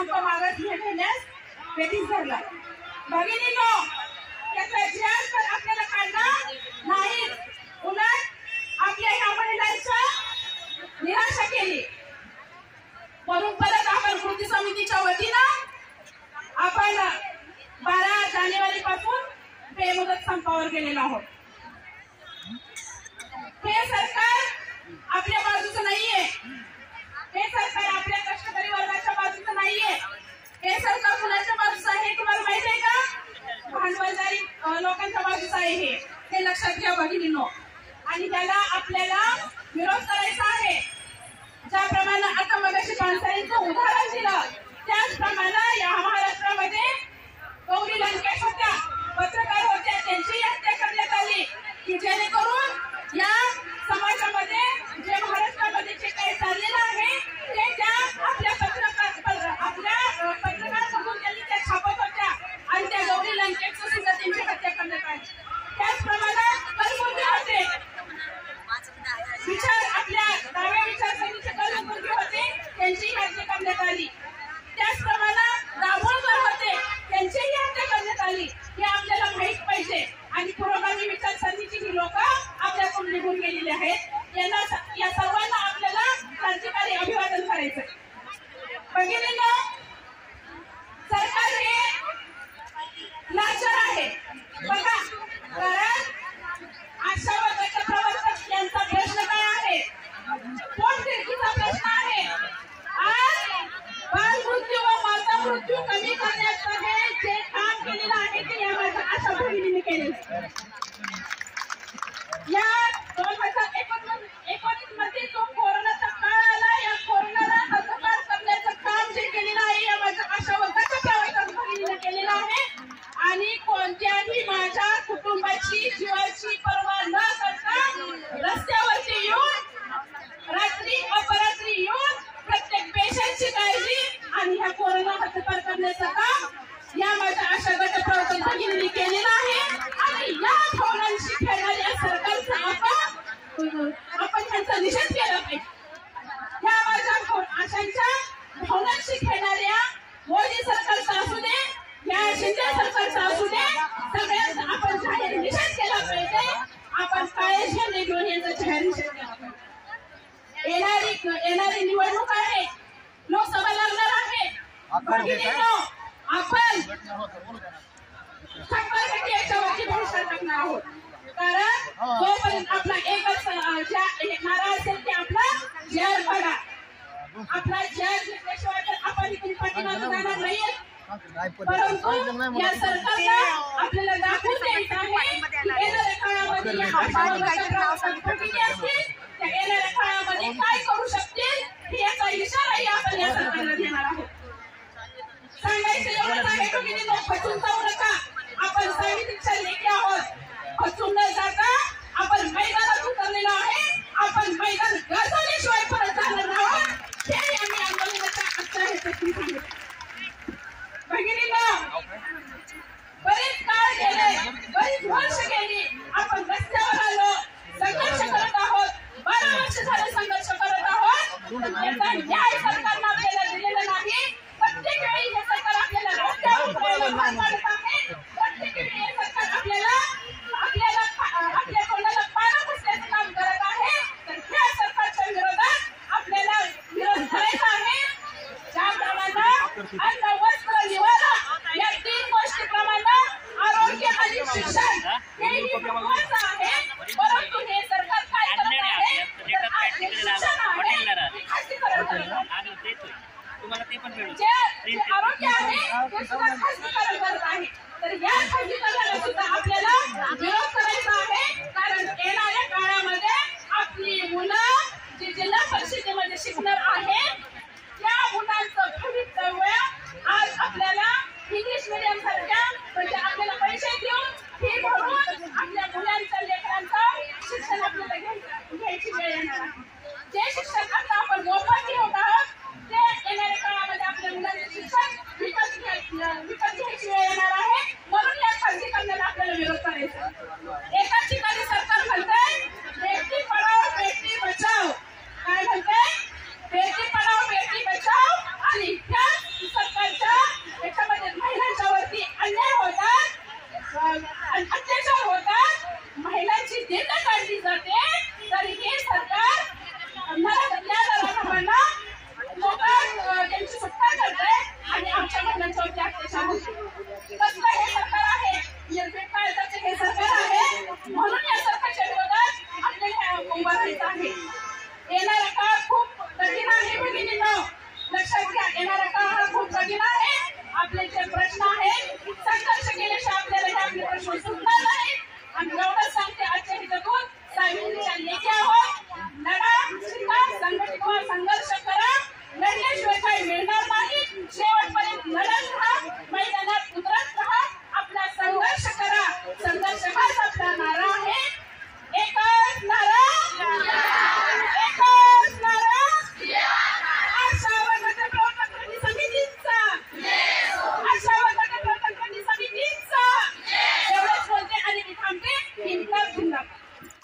संप मागत घेण्यास बेटीस धरला। भगिनींनो, याचा इतिहास तर आपल्याला काढणार नाही, उलट आपल्या ह्या महिलांच्या निराशा केली। म्हणून परत आपण कृती समितीच्या वतीनं आपण 12 जानेवारी पासून बेमुदत संपावर गेलेलो आहोत। हे सरकार आपल्या बाजूचं नाहीये, हे सरकार आपल्या कष्टकरी वर्गाच्या बाजूचं नाहीये, हे सरकार कुणाच्या बाजूचं आहे तुम्हाला माहिती आहे का? भांडवलदारी लोकांच्या बाजूचं आहे, हे लक्षात घ्या भगिनींनो। आणि त्याला आपल्याला विरोध करायचा आहे। ज्याप्रमाणे आता मगाशी पानसरेंचं उदाहरण दिलं, त्याचप्रमाणे या महाराष्ट्रामध्ये गौरी लंकेश होत्या, पत्रकार होत्या, त्यांची हत्या करण्यात आली की जेणेकरून या समाजामध्ये जे महाराष्ट्रामध्ये जे काही चाललेलं आहे ते त्या आपल्या पत्रकार म्हणून त्यांनी त्या छापत होत्या आणि त्या गौरी लंकेशचं सुद्धा त्यांची हत्या करण्यात आली। त्याचप्रमाणे कलबुर्गी होते, आपल्या डाव्या विचारसरणीचे कलबुर्गी होते, त्यांची हत्या करण्यात आली। त्याचप्रमाणे दाभोळकर होते, त्यांचीही हत्या करण्यात आली। हे आपल्याला माहित पाहिजे आणि पुरोगामी विचारसरणीची ही लोक आपल्याकडून निघून गेलेली आहेत। या सर्वांना आपल्याला क्रांतिकारी अभिवादन करायचं। भगिनींनो, सरकार हे लाचार आहे बघा, कारण आशा वर्गाचे प्रवर्तक यांचा प्रश्न काय आहे? पोटतिडकीचा प्रश्न आहे। आज बालमृत्यू व माता मृत्यू कमी करण्याचं हे जे काम केलेलं आहे ते या माझ्या आशा भगिनींनी केलेलं। या 2019 मध्ये जो कोरोनाचा काळ आला, या कोरोनाला हद्दपार करण्याचं काम जे केलेलं आहे या माझ्या आशा वर्गाच्या प्रवर्तक भगिनींनी केलेलं आहे। आणि कोणत्याही माझ्या कुटुंबाची जीवाची पर्वा न करता रस्त्यावरती येऊन रात्री अपरात्री येऊन प्रत्येक पेशंटची काळजी आणि ह्या कोरोना हद्दपार करण्याचं काम या माझ्या आशा गट प्रवर्तक भगिनींनी केलेलं आहे। आणि या भावनांशी खेळणाऱ्या सरकारचा आपण त्यांचा निषेध केला पाहिजे। या माझ्या आशांच्या भावनांशी खेळणाऱ्या मोदी सरकारचा असू दे, या शिंदे सरकारचा असू दे, सगळ्यांचा आपण जाहीर निषेध केला पाहिजे। आपण काळे झेंडे घेऊन यांचा जाहीर निषेध केला पाहिजे। येणारी निवडणूक आहे, लोकसभा लागणार आहे। भगिनींनो, आपण संपर्काची याच्यावरती भरोसा टाकणार आहोत, कारण जोपर्यंत आपला एकच नारा असेल की आपला जय बघा, आपला जय घेतल्याशिवाय तर आपण इथून पाठीमागे जाणार नाहीये। परंतु या सरकारला आपल्याला दाखवून द्यायचं आहे की येणाऱ्या काळामध्ये या त्या येणाऱ्या काळामध्ये काय करू शकतील हे याचा इशाराही आपण या सरकारला देणार आहोत। सांगायचं एवढंच आहे भगिनींनो, खचून जाऊ नका। आपण सावित्रीच्या लेकी आहोत, खचून न जाता आपण मैदानात उतरलेलो आहे। आपण मैदान गाजवल्याशिवाय परत जाणार आहोत, हे आम्ही आंदोलनाच्या आजच्या ह्याच्यातून सांगितलं। भगिनींनो, बरेच काळ गेले, बरीच वर्ष गेली, आपण रस्त्यावर आलो, संघर्ष करत आहोत, 12 वर्ष झाले संघर्ष करत आहोत। याचा न्याय सरकारनं आपल्याला दिलेला नाही। प्रत्येक वेळी हे सरकार आपल्याला रस्त्यावर उतरायला भाग पाडत आहे। प्रत्येक वेळी हे सरकार आपल्या कोणाला पानं पुसण्याचं काम करत आहे। तर त्या सरकारच्या विरोधात आपल्याला विरोध करायचा आहे। ज्याप्रमाणे अन्न, वस्त्र, निवारा या 3 गोष्टीप्रमाणे आरोग्य आणि शिक्षण हेही महत्त्वाचं आहे। परंतु हे सरकार काय करत आहे? तर आज शिक्षण आहे ते खासगीकरण करत आहे। जे आरोग्य आहे ते सुद्धा खासगीकरण करत आहे। तर या खासगीकरणाला सुद्धा आपल्याला विरोध करायचा आहे, कारण येणाऱ्या काळामध्ये आपली मुलं जी जिल्हा परिषदेमध्ये शिकणार आहेत त्या मुलांचं भवितव्य आज आपल्याला इंग्लिश मीडियम सारख्या म्हणजे आपल्याला पैसे देऊन फी भरून आपल्या मुलांच्या लेकरांचं शिक्षण आपल्याला घ्यायची वेळ येणार आहे। जे शिक्षण आता आपण मोफत घेत आहोत ते येणाऱ्या काळामध्ये आपल्या मुलांचे शिक्षण विकत घ्यायची वेळ येणार आहे। म्हणून या खासगीकरणाला आपल्याला विरोध करायचा। एका ठिकाणी सरकार म्हणतंय बेटी पढाओ बेटी बचाओ, काय म्हणतंय? बेटी पढाओ आमची सुटका करतंय आणि आमच्या महिलांच्यावरती अत्याचार होतो। कसलं हे सरकार आहे? निर्भीड कायद्याचे हे सरकार आहे। म्हणून या सरकारच्या विरोधात आपल्याला उभं राहायचं आहे। येणारा काळ खूप कठीण आहे भगिनींनो, लक्षात घ्या। येणारा काळ हा खूप कठीण आहे। आपले जे प्रश्न आहेत संघर्ष केल्याशिवाय आपल्याला हे आपले प्रश्न सुटणार नाही। आम्ही एवढंच सांगते, आजच्या हितातून सायमनीच्या लेखी आहोत। लढा, शिका, संघटित व्हा, संघर्ष करा, लढल्याशिवाय काही मिळणार